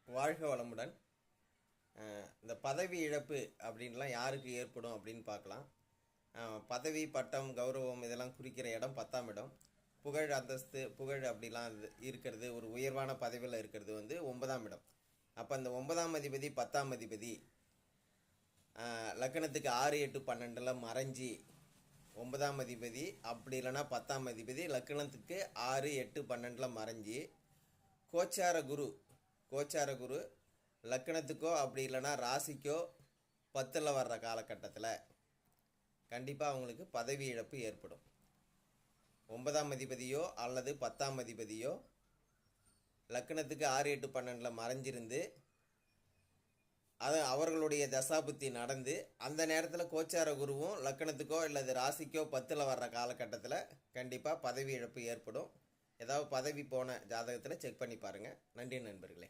வாழ்க வளமுடன். இந்த பதவி இழப்பு அப்படின்லாம் யாருக்கு ஏற்படும் அப்படின்னு பார்க்கலாம். பதவி, பட்டம், கௌரவம் இதெல்லாம் குறிக்கிற இடம் 10ஆம் இடம். புகழ், அந்தஸ்து, புகழ் அப்படிலாம் இருக்கிறது, ஒரு உயர்வான பதவியில் இருக்கிறது 9ஆம் இடம். அப்போ இந்த 9ஆம் அதிபதி 10ஆம் அதிபதி லக்கணத்துக்கு 6, 8, 12 மறைஞ்சி 9ஆம் அதிபதி அப்படி இல்லைன்னா 10ஆம் அதிபதி லக்கணத்துக்கு 6, 8, 12 மறைஞ்சி கோச்சார குரு லக்கணத்துக்கோ அப்படி இல்லைன்னா ராசிக்கோ 10ல் வர்ற காலகட்டத்தில் கண்டிப்பாக அவங்களுக்கு பதவி இழப்பு ஏற்படும். 9ஆம் அதிபதியோ அல்லது 10ஆம் அதிபதியோ லக்கணத்துக்கு 6, 8, 12 மறைஞ்சிருந்து அது அவர்களுடைய தசாபுத்தி நடந்து அந்த நேரத்தில் கோச்சார குருவும் லக்கணத்துக்கோ அல்லது ராசிக்கோ 10ல் வர்ற காலகட்டத்தில் கண்டிப்பாக பதவி இழப்பு ஏற்படும். ஏதாவது பதவி போன ஜாதகத்தில் செக் பண்ணி பாருங்கள். நன்றி நண்பர்களே.